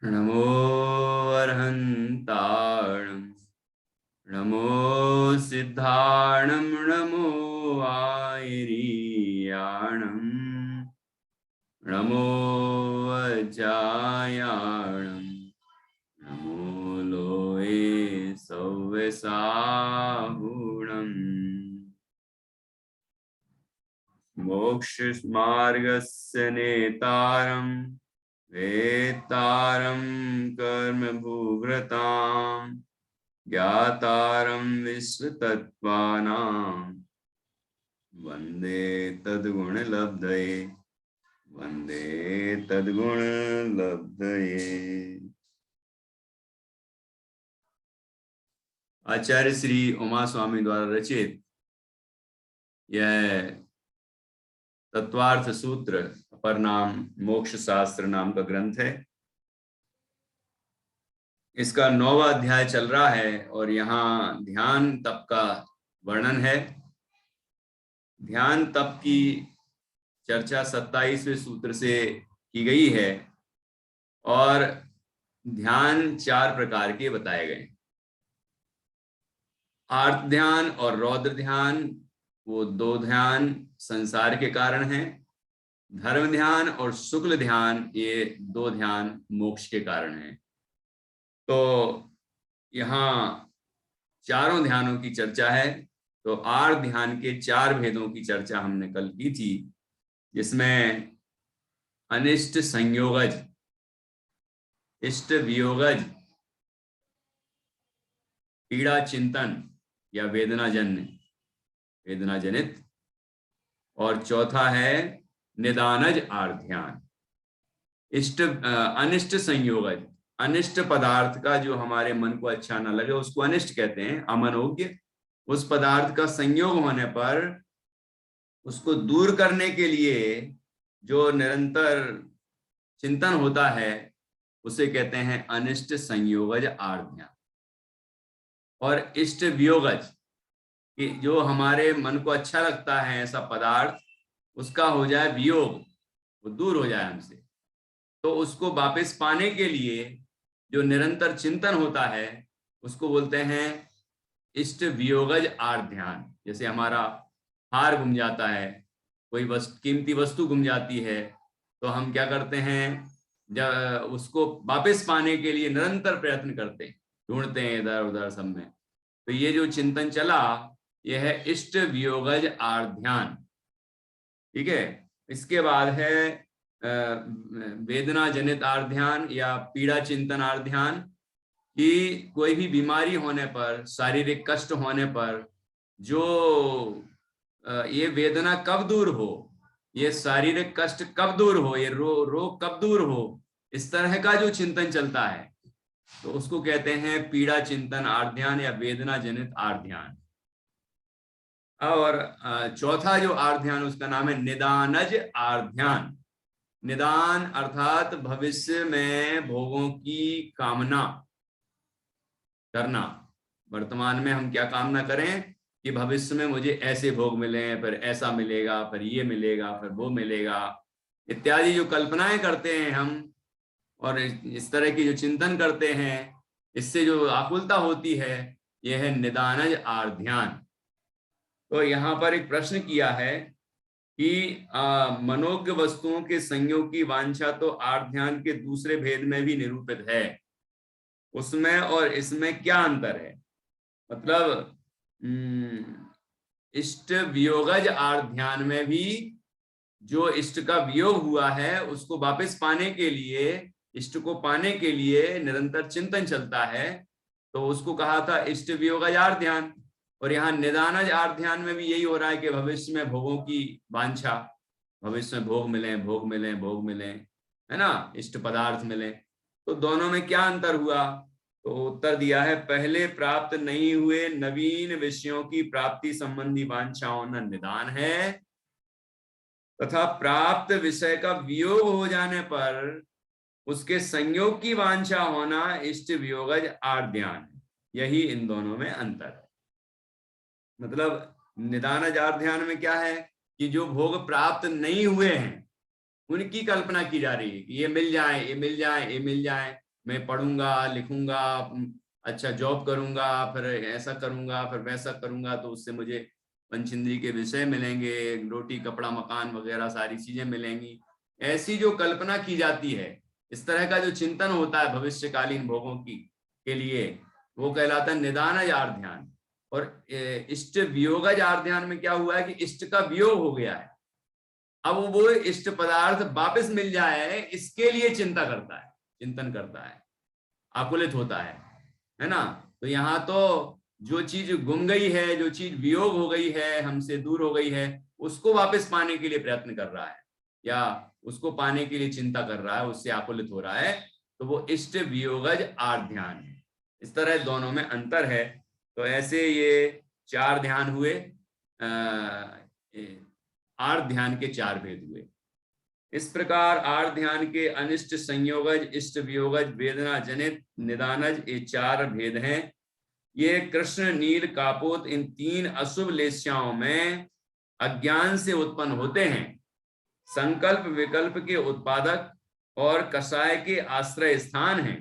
नमो अर्हन्ताणं नमो सिद्धाणं नमो आयरीयाणं नमो वज्रायाणं नमो लोये सव्यसाहुणम् मोक्षमार्गस्य नेतारं वेत्तारं कर्मभूभृतां ज्ञातारं विश्वतत्त्वानां वन्दे तद्गुणलब्धये वन्दे तद्गुणलब्धये। आचार्य श्री उमा स्वामी द्वारा रचित यह तत्वार्थ सूत्र पर नाम मोक्ष शास्त्र नाम का ग्रंथ है। इसका 9वां अध्याय चल रहा है और यहाँ ध्यान तप का वर्णन है। ध्यान तप की चर्चा 27वें सूत्र से की गई है और ध्यान 4 प्रकार के बताए गए। आर्त ध्यान और रौद्र ध्यान, वो 2 ध्यान संसार के कारण हैं। धर्म ध्यान और शुक्ल ध्यान, ये 2 ध्यान मोक्ष के कारण हैं। तो यहाँ चारों ध्यानों की चर्चा है। तो आर्त ध्यान के 4 भेदों की चर्चा हमने कल की थी, जिसमें अनिष्ट संयोगज, इष्ट वियोगज, पीड़ा चिंतन या वेदना जनित, और चौथा है निदानज आर्त ध्यान। अनिष्ट संयोगज, अनिष्ट पदार्थ का जो हमारे मन को अच्छा ना लगे उसको अनिष्ट कहते हैं, अमनोज्ञ। उस पदार्थ का संयोग होने पर उसको दूर करने के लिए जो निरंतर चिंतन होता है उसे कहते हैं अनिष्ट संयोगज आर्त ध्यान। और इष्ट वियोगज, कि जो हमारे मन को अच्छा लगता है ऐसा पदार्थ, उसका हो जाए वियोग, वो दूर हो जाए हमसे, तो उसको वापस पाने के लिए जो निरंतर चिंतन होता है उसको बोलते हैं इष्ट वियोगज आर्त ध्यान। जैसे हमारा हार गुम जाता है, कोई कीमती वस्तु गुम जाती है, तो हम क्या करते हैं, जब उसको वापस पाने के लिए निरंतर प्रयत्न करते हैं, ढूंढते हैं इधर उधर सब में। तो ये जो चिंतन चला, यह है इष्ट वियोगज आर्त ध्यान। ठीक है। इसके बाद है वेदना जनित आर्त ध्यान या पीड़ा चिंतन आर्त ध्यान, कि कोई भी बीमारी होने पर, शारीरिक कष्ट होने पर, जो ये वेदना कब दूर हो, ये शारीरिक कष्ट कब दूर हो, ये रोग कब दूर हो, इस तरह का जो चिंतन चलता है तो उसको कहते हैं पीड़ा चिंतन आर्त ध्यान या वेदना जनित आर्त ध्यान। और चौथा जो आर्त ध्यान, उसका नाम है निदानज आर्त ध्यान। निदान अर्थात भविष्य में भोगों की कामना करना। वर्तमान में हम क्या कामना करें कि भविष्य में मुझे ऐसे भोग मिले, फिर ऐसा मिलेगा, फिर ये मिलेगा, फिर वो मिलेगा, इत्यादि जो कल्पनाएं करते हैं हम, और इस तरह की जो चिंतन करते हैं, इससे जो आकुलता होती है, यह है निदानज आर्त ध्यान। तो यहाँ पर एक प्रश्न किया है कि मनोज्ञ वस्तुओं के संयोग की वांछा तो आर्त ध्यान के दूसरे भेद में भी निरूपित है, उसमें और इसमें क्या अंतर है? मतलब इष्ट वियोगज आर्त ध्यान में भी जो इष्ट का वियोग हुआ है उसको वापस पाने के लिए, इष्ट को पाने के लिए निरंतर चिंतन चलता है, तो उसको कहा था इष्ट वियोगज आर्त ध्यान। और यहाँ निदानज आर्त ध्यान में भी यही हो रहा है कि भविष्य में भोगों की वांछा, भविष्य में भोग मिले, भोग मिले, भोग मिले, है ना, इष्ट पदार्थ मिले। तो दोनों में क्या अंतर हुआ? तो उत्तर दिया है, पहले प्राप्त नहीं हुए नवीन विषयों की प्राप्ति संबंधी वांछा होना निदान है, तथा प्राप्त विषय का वियोग हो जाने पर उसके संयोग की वांछा होना इष्ट वियोगज आर्त ध्यान है। यही इन दोनों में अंतर है। मतलब निदानज आर्त ध्यान में क्या है कि जो भोग प्राप्त नहीं हुए हैं उनकी कल्पना की जा रही है कि ये मिल जाए, ये मिल जाए, ये मिल जाए, मैं पढ़ूंगा लिखूंगा, अच्छा जॉब करूंगा, फिर ऐसा करूंगा, फिर वैसा करूंगा, तो उससे मुझे पंचेंद्री के विषय मिलेंगे, रोटी कपड़ा मकान वगैरह सारी चीजें मिलेंगी। ऐसी जो कल्पना की जाती है, इस तरह का जो चिंतन होता है भविष्यकालीन भोगों की के लिए, वो कहलाता है निदानज आर्त ध्यान। और इष्ट वियोगज आर्त ध्यान में क्या हुआ है कि इष्ट का वियोग हो गया है, अब वो इष्ट पदार्थ वापस मिल जाए इसके लिए चिंता करता है, चिंतन करता है, आकुलित होता है ना। तो यहाँ तो जो चीज गुम गई है, जो चीज वियोग हो गई है, हमसे दूर हो गई है, उसको वापस पाने के लिए प्रयत्न कर रहा है, या उसको पाने के लिए चिंता कर रहा है, उससे आकुलित हो रहा है, तो वो इष्ट वियोगज आर्त ध्यान है। इस तरह दोनों में अंतर है। तो ऐसे ये 4 ध्यान हुए, आर्त ध्यान के 4 भेद हुए। इस प्रकार आर्त ध्यान के अनिष्ट संयोगज, इष्ट वियोगज, वेदना जनित, निदानज, ये 4 भेद हैं। ये कृष्ण नील कापोत इन 3 अशुभ लेस्याओं में अज्ञान से उत्पन्न होते हैं। संकल्प विकल्प के उत्पादक और कषाय के आश्रय स्थान हैं।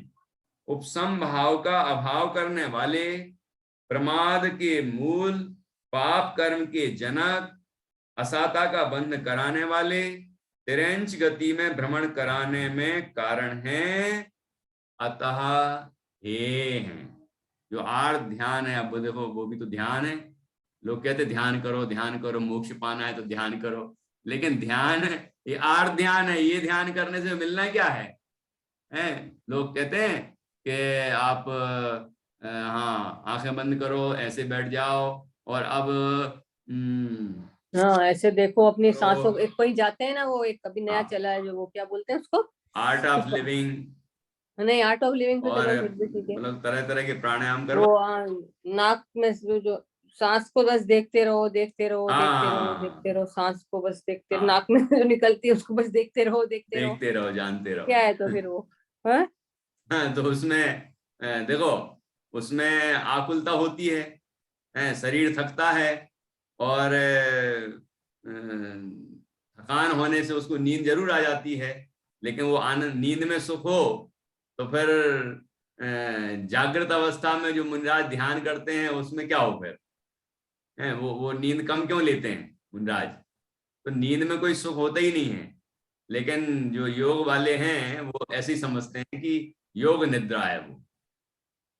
उपसम भाव का अभाव करने वाले, प्रमाद के मूल, पाप कर्म के जनक, असाता का बंध कराने वाले, तिरंच गति में भ्रमण कराने में कारण है, अतः हे हैं। जो आर्त ध्यान है, अब देखो वो भी तो ध्यान है। लोग कहते ध्यान करो मोक्ष पाना है तो ध्यान करो, लेकिन ध्यान ये आर्त ध्यान है, ये ध्यान करने से मिलना क्या है? लोग कहते हैं कि आप हाँ आंखें बंद करो, ऐसे बैठ जाओ, और अब हाँ ऐसे देखो अपनी सांसों, एक कोई जाते हैं ना, वो एक अभी नया चला है जो, वो क्या बोलते हैं उसको, आर्ट ऑफ लिविंग, नहीं आर्ट ऑफ लिविंग तो और चलो फिर भी ठीक है, मतलब तरह तरह के प्राणायाम करो। वो नाक में जो सांस को बस देखते रहो देखते रहो देखते रहो हाँ देखते रहो, सांस को बस देखते रहो, हाँ, नाक में जो निकलती है उसको बस देखते रहो देखते रहो, देखते रहो जानते रहो। क्या है तो फिर वो, हाँ हाँ, तो उसमें देखो, उसमें आकुलता होती है, शरीर थकता है, और थकान होने से उसको नींद जरूर आ जाती है, लेकिन वो आनंद, नींद में सुख हो तो फिर जागृत अवस्था में जो मुनिराज ध्यान करते हैं उसमें क्या हो फिर, वो नींद कम क्यों लेते हैं मुनिराज? तो नींद में कोई सुख होता ही नहीं है। लेकिन जो योग वाले हैं वो ऐसे ही समझते हैं कि योग निद्रा है वो,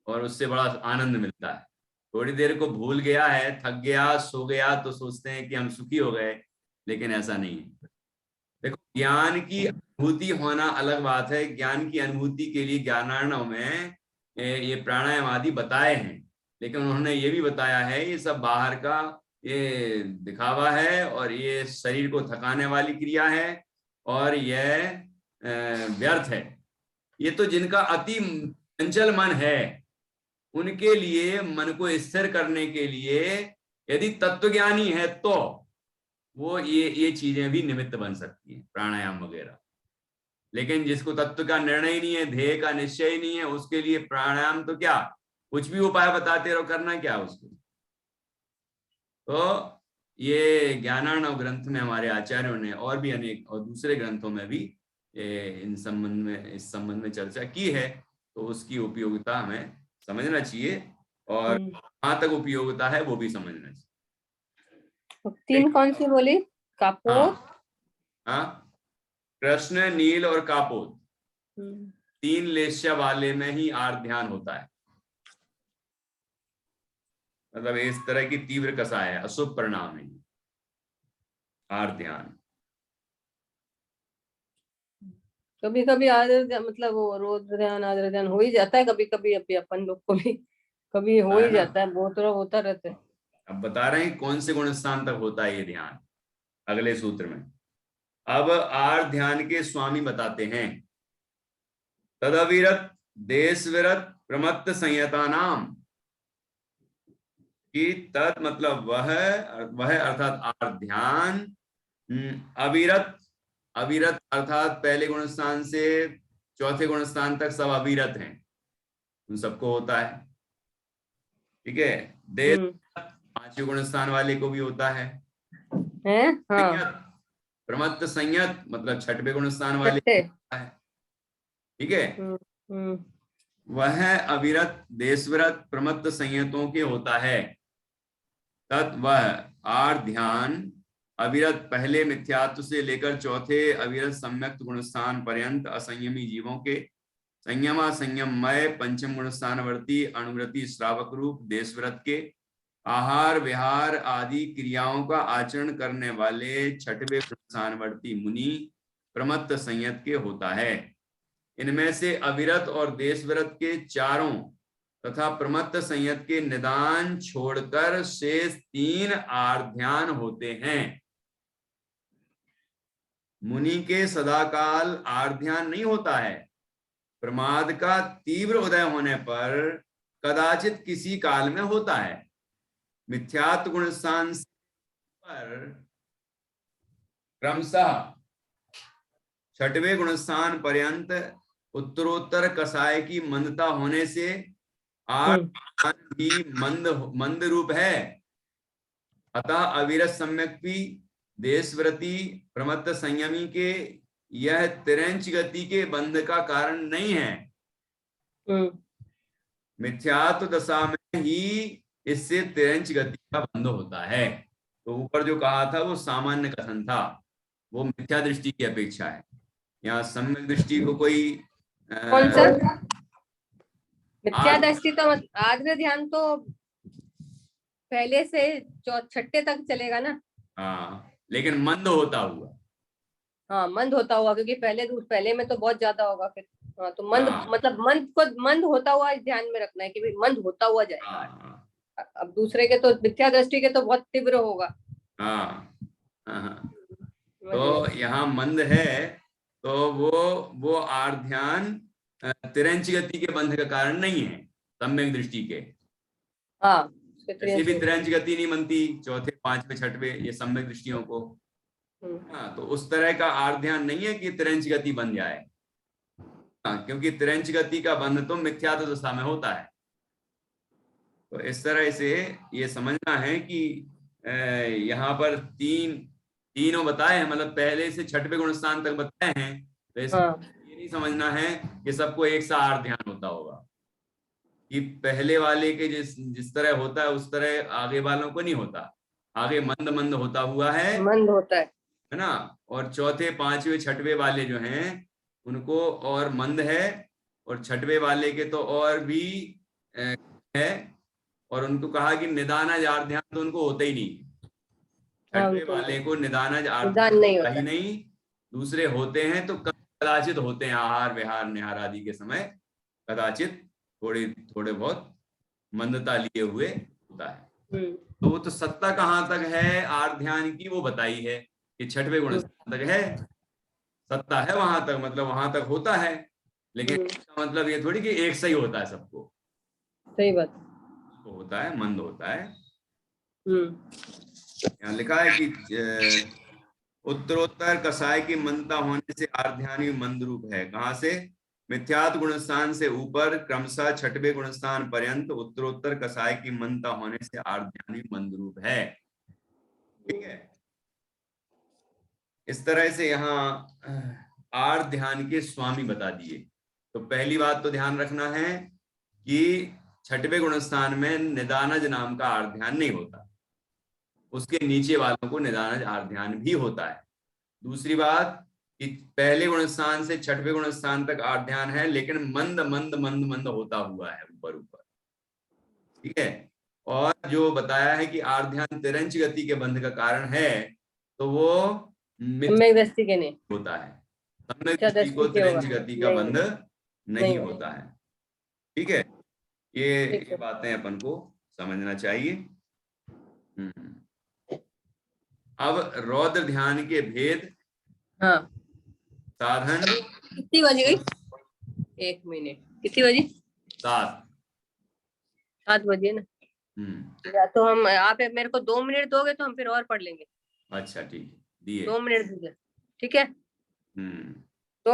और उससे बड़ा आनंद मिलता है। थोड़ी देर को भूल गया है, थक गया, सो गया, तो सोचते हैं कि हम सुखी हो गए, लेकिन ऐसा नहीं है। देखो, ज्ञान की अनुभूति होना अलग बात है। ज्ञान की अनुभूति के लिए ज्ञानार्णव में ये प्राणायाम आदि बताए हैं, लेकिन उन्होंने ये भी बताया है ये सब बाहर का ये दिखावा है, और ये शरीर को थकाने वाली क्रिया है, और यह व्यर्थ है। ये तो जिनका अति चंचल मन है, उनके लिए, मन को स्थिर करने के लिए, यदि तत्वज्ञानी है तो वो ये चीजें भी निमित्त बन सकती हैं, प्राणायाम वगैरह। लेकिन जिसको तत्व का निर्णय नहीं है, ध्येय का निश्चय नहीं है, उसके लिए प्राणायाम तो क्या, कुछ भी उपाय बताते रहो, करना क्या उसको। तो ये ज्ञानार्णव ग्रंथ में हमारे आचार्यों ने, और भी अनेक और दूसरे ग्रंथों में भी इस संबंध में चर्चा की है। तो उसकी उपयोगिता हमें समझना चाहिए, और कहाँ तक उपयोगिता है वो भी समझना चाहिए। 3 कौन सी बोली? कापोत, हाँ, कृष्ण, नील और कापोत, 3 लेस्या वाले में ही आर्त ध्यान होता है। मतलब इस तरह की तीव्र कषाय है, अशुभ परिणाम है आर्त ध्यान। कभी कभी आदर मतलब वो रोज ध्यान आदर ध्यान हो ही जाता है, कभी कभी अभी अपन लोग को भी कभी हो ही जाता है, बहुत थोड़ा होता रहता है। अब बता रहे हैं कौन से गुण स्थान तक होता है ये ध्यान, अगले सूत्र में। अब आर्त ध्यान के स्वामी बताते हैं, तदविरत देश विरत प्रमत्त संयता नाम, कि तत् मतलब वह अर्थात आर्त ध्यान, अविरत, अविरत अर्थात पहले गुण स्थान से चौथे गुण स्थान तक सब अविरत हैं, उन सबको होता है। ठीक है, देश 5वें गुण स्थान वाले को भी होता है। हाँ प्रमत्त संयत मतलब 6वें गुण स्थान वाले को होता है। ठीक है, वह अविरत देशव्रत प्रमत्त संयतों के होता है। तत् वह आर्ध ध्यान अविरत पहले मिथ्यात्व से लेकर चौथे अविरत सम्यक गुणस्थान पर्यंत असंयमी जीवों के संयमा संयममय पंचम गुणस्थानवर्ती अणुव्रति श्रावक रूप देशव्रत के आहार विहार आदि क्रियाओं का आचरण करने वाले छठवें गुणस्थानवर्ती मुनि प्रमत्त संयत के होता है। इनमें से अविरत और देशव्रत के चारों तथा प्रमत्त संयत के निदान छोड़कर शेष 3 आर्ध्यान होते हैं। मुनि के सदाकाल आर्ध्यान नहीं होता है। प्रमाद का तीव्र उदय होने पर कदाचित किसी काल में होता है। मिथ्यात्व गुणस्थान पर क्रमशः छठवें गुणस्थान पर्यंत उत्तरोत्तर कसाय की मंदता होने से आर्ध्यान भी मंद रूप है। अतः अविरत सम्यक भी देशव्रती प्रमत्त संयमी के यह तिरंच गति के बंध का कारण नहीं है। मिथ्यात्व दशा में ही इससे तिरंच गति का बंध होता है। तो ऊपर जो कहा था वो सामान्य कथन था, वो मिथ्या दृष्टि की अपेक्षा है। यहाँ सम्यक दृष्टि को कोई कौन सा मिथ्या दृष्टि? तो आर्द्र ध्यान तो पहले से छठे तक चलेगा ना। हाँ, लेकिन मंद होता हुआ। हाँ, मंद होता हुआ, क्योंकि पहले में तो बहुत ज्यादा होगा फिर। हाँ, तो मंद मतलब मंद होता हुआ ध्यान में रखना है कि भाई मंद होता हुआ जाएगा। अब दूसरे के तो मिथ्या दृष्टि के तो बहुत तीव्र होगा। हाँ, तो यहाँ मंद है तो वो आर्ध्यान तिरंच गति के बंध का कारण नहीं है सम्यक दृष्टि के। हाँ, ऐसे भी तिरंच गति नहीं बनती चौथे पांचवे छठवे ये सम्यक दृष्टियों को। हाँ, तो उस तरह का आर्ध्यान नहीं है कि तिरंच गति बन जाए। हाँ, क्योंकि तिरंच गति का बंध तो मिथ्यात्व दशा में होता है। तो इस तरह से ये समझना है कि यहाँ पर तीनों बताए हैं, मतलब पहले से छठवें गुणस्थान तक बताए हैं। तो ये नहीं समझना है कि सबको एक सा आर्ध्यान होता होगा, कि पहले वाले के जिस तरह होता है उस तरह आगे वालों को नहीं होता। आगे मंद मंद होता हुआ है, मंद होता है ना। और चौथे पांचवे छठवे वाले जो हैं उनको और मंद है, और छठवे वाले के तो और भी है। और उनको कहा कि निदानज आर्ध्यान तो उनको होता ही नहीं। छठवे वाले को निदानज आर्ध्यान होता ही नहीं। दूसरे होते हैं तो कदाचित होते हैं, आहार विहार निहार आदि के समय कदाचित थोड़े बहुत मंदता लिए हुए होता है। तो वो तो सत्ता कहाँ तक है आर्ध्यान की वो बताई है कि छठवें गुणस्थान तक है। सत्ता है वहां तक, मतलब वहां तक होता है, लेकिन इसका मतलब ये थोड़ी कि एक सही होता है सबको। सही बात होता है, मंद होता है। यहाँ लिखा है कि उत्तरोत्तर कसाय की मंदता होने से आर्ध्यानी मंद रूप है। कहाँ से? मिथ्यात्व गुणस्थान से ऊपर क्रमशः छठवें गुणस्थान पर्यंत उत्तरोत्तर कसाय की मंदता होने से आर्ध्यानी मंद रूप है। ठीक है, इस तरह से यहाँ आर्ध्यान के स्वामी बता दिए। तो पहली बात तो ध्यान रखना है कि छठवें गुणस्थान में निदानज नाम का आर्ध्यान नहीं होता, उसके नीचे वालों को निदानज आर्ध्यान भी होता है। दूसरी बात कि पहले गुणस्थान से छठवें गुणस्थान तक आर्ध्यान है, लेकिन मंद मंद मंद मंद होता हुआ है ऊपर ऊपर। ठीक है, और जो बताया है कि आर्ध्यान तिरंच गति के बंध का कारण है, तो वो सम्यक दृष्टि के नहीं होता है। सम्यक दृष्टि को तिरंच गति का बंध नहीं होता है। ठीक है, ये बातें अपन को समझना चाहिए। अब रौद्र ध्यान के भेद। हाँ, साधन कितनी बज गई? 1 मिनट, कितनी बजी? 7 बजे ना। या तो हम आप मेरे को 2 मिनट दोगे तो हम फिर और पढ़ लेंगे। अच्छा, ठीक है, दिए 2 मिनट दीजिए। ठीक है।